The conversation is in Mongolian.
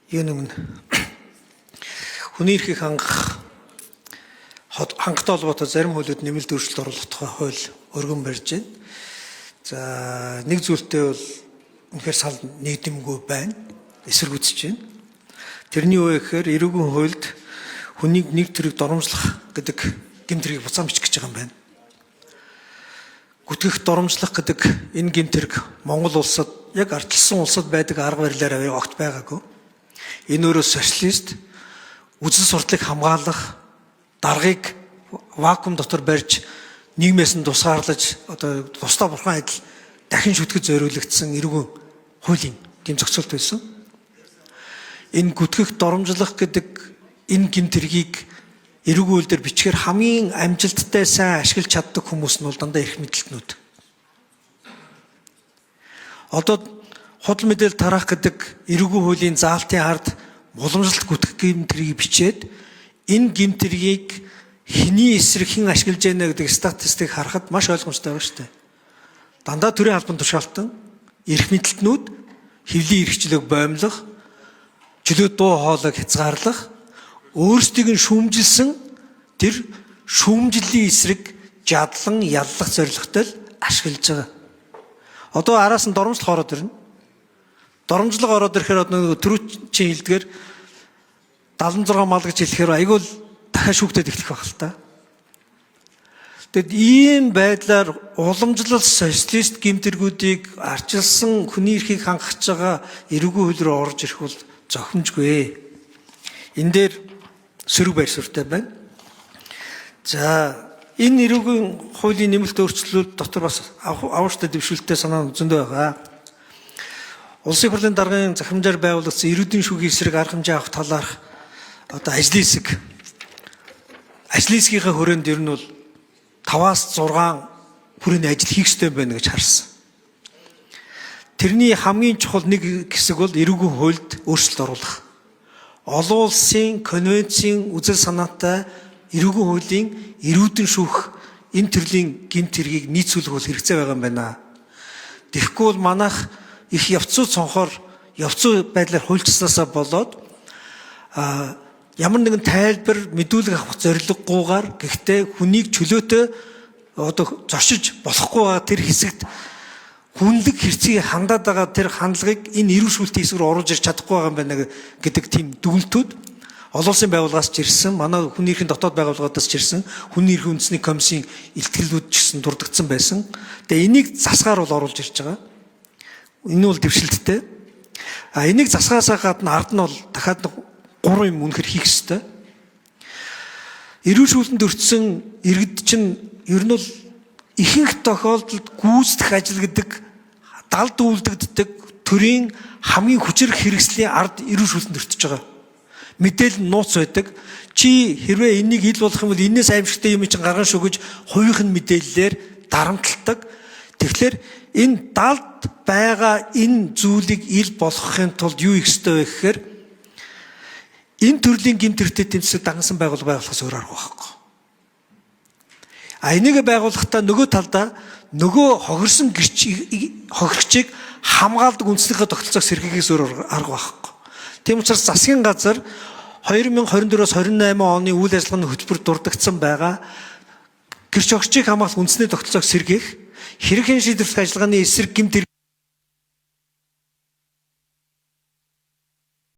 Юу нэгэн хүний эрхийг хангахтай холбоотой зарим хуулиуд нэмэлт өөрчлөлт оруулах тухай хууль өргөн барьж байна. За нэг зүйлтэй бол үнэхээр сал нэгдэмгүй байна. Эсэргүүцэж байна. Тэрний үе гэхээр эрүүгийн хуульд хүнийг нэг төрөг доромжлох гэдэг гэмтрийг буцаан бичих гэж байгаа юм байна. Гүтгэх доромжлох гэдэг энэ гэмтрэг Монгол улсад яг ардчилсан улсад байдаг арга барилаар огт байгаагүй. Энэ өөрөө социалист үзэл сурталыг хамгаалах даргыг вакуум дотор барьж нийгмээс нь тусгаарлаж одоо тусдаа бурхан адил дахин шүтгэж зориулагдсан эрүүгийн хуулийн гэм зохицуулт байсан. Энэ гүтгэх доромжлох гэдэг энэ гэмтрийг эрүүгийн хууль дээр бичгээр хамгийн амжилттай сайн ашиглаж чаддаг хүмүүс нь бол дандаа эрх мэдэлтнүүд. Одоо худал мэдээлэл тараах гэдэг эрүүгийн хуулийн заалтын ард уламжлалт гүтгэх гэмтрийг бичээд энэ гэмтрийг хэний эсрэг хэн ашиглаж байна гэдэг статистикийг харахад маш ойлгомжтой байгаа шүү дээ. Дандаа төрийн албан тушаалтан, эрх мэдэлтнүүд, хэвлийн эрхчлөөг боомлох, чөлөө дуу хоолойг хязгаарлах, өөрсдийг нь шүүмжилсэн тэр шүүмжлэлийн эсрэг жадлан яллах зорилготой л ашиглаж байгаа. Одоо араас нь доромжлох ороод ирнэ. Доромжлог ороод ирэхээр одоо түрүүчийн хэлдгээр 76 мал гэж хэлэхээр айгүй л дахиад шүүгдэд эхлэх байх л та. Тэгэд ийм байдлаар уламжлал социалист гэмтэргүүдийг арчилсан хүний эрхийг хангах байгаа эрүүгийн хууль руу орж ирэх бол зохимжгүй. Энэ дээр сөрөг байр суурьтай байна. За энэ эрүүгийн хуулийн нэмэлт өөрчлөлт дотор бас авууштай дэвшүүлэлттэй санаа зөндөө байгаа. Улсын хурлын даргын захирамжаар байгуулагдсан эрүүдийн шүүхийн эсрэг арга хэмжээ авах талаарх одоо ажлын хэсгийнхээ хүрээнд ер нь бол 5-6 хүрээний ажил хийх ёстой байна гэж харсан. Тэрний хамгийн чухал нэг хэсэг бол эрүүгийн хуульд өөрчлөлт оруулах. Олон улсын конвенцийн үзэл санаатай эрүүгийн хуулийн эрүүдэн шүүх энэ төрлийн гэмт хэргийг нийцүүлэх бол хэрэгцээ байгаа юм байна. Тэгэхгүй бол манайх их явцуу цонхоор явцуу байдлаар хуульчснаасаа болоод ямар нэгэн тайлбар мэдүүлэг авах зорилгогүйгээр гэхдээ хүнийг чөлөөтэй одоо зочиж болохгүй тэр хэсэгт хүнлэг хэрцгий хандаад байгаа тэр хандлагыг энэ эрүү шүүлтийн хэсэг рүү оруулж ирч чадахгүй байгаа юм байна гэдэг тийм дүгнэлтүүд олон улсын байгууллагаас ч ирсэн, манай хүний эрхийн дотоод байгууллагаас ч ирсэн, хүний эрхийн үндэсний комиссийн илтгэлүүд ч гэсэн дурдгдсан байсан. Тэгээ энийг засгаар бол оруулж ирж байгаа. Энэ бол дэвшилттэй. Энийг засгаасаа гадна ард нь бол дахиад 3 юм үнэхэр хийх ёстой. Эрүү шүүлтэнд өртсөн иргэд чинь ер нь бол ихэнх тохиолдолд гүйцэтгэх ажил гэдэг далд үйлдэгддэг төрийн хамгийн хүчрэх хэрэгслийн ард эрүү шүүлтэнд өртөж байгаа. Мэдээлэл нь нууц байдаг. Чи хэрвээ энийг ил болох юм бол энэс аимшигтай юм чинь гарган шүү гэж хувийнх нь мэдээллээр дарамталдаг. Тэгэхээр энэ далд байгаа энэ зүйлийг ил болгохын тулд юу их ёстой вэ гэхээр энэ төрлийн гэмт хэртэй тэмцэх дагнсан байгууллага байгуулахаас өөр арга байхгүй. Энийг байгуулахдаа нөгөө талдаа нөгөө хохирсон хохирогчийг хамгаалдаг үндснийхээ тогтолцоог сэргийгээс өөр арга байхгүй. Тийм учраас засгийн газар 2024-оос 28 оны үйл ажиллагааны хөтөлбөр дурдгдсан байгаа гэрч хохирогчийг хамгаалах үндэсний тогтолцоог сэргээх хэрэг хэн шийдвэрлэх ажиллагааны эсрэг гэмт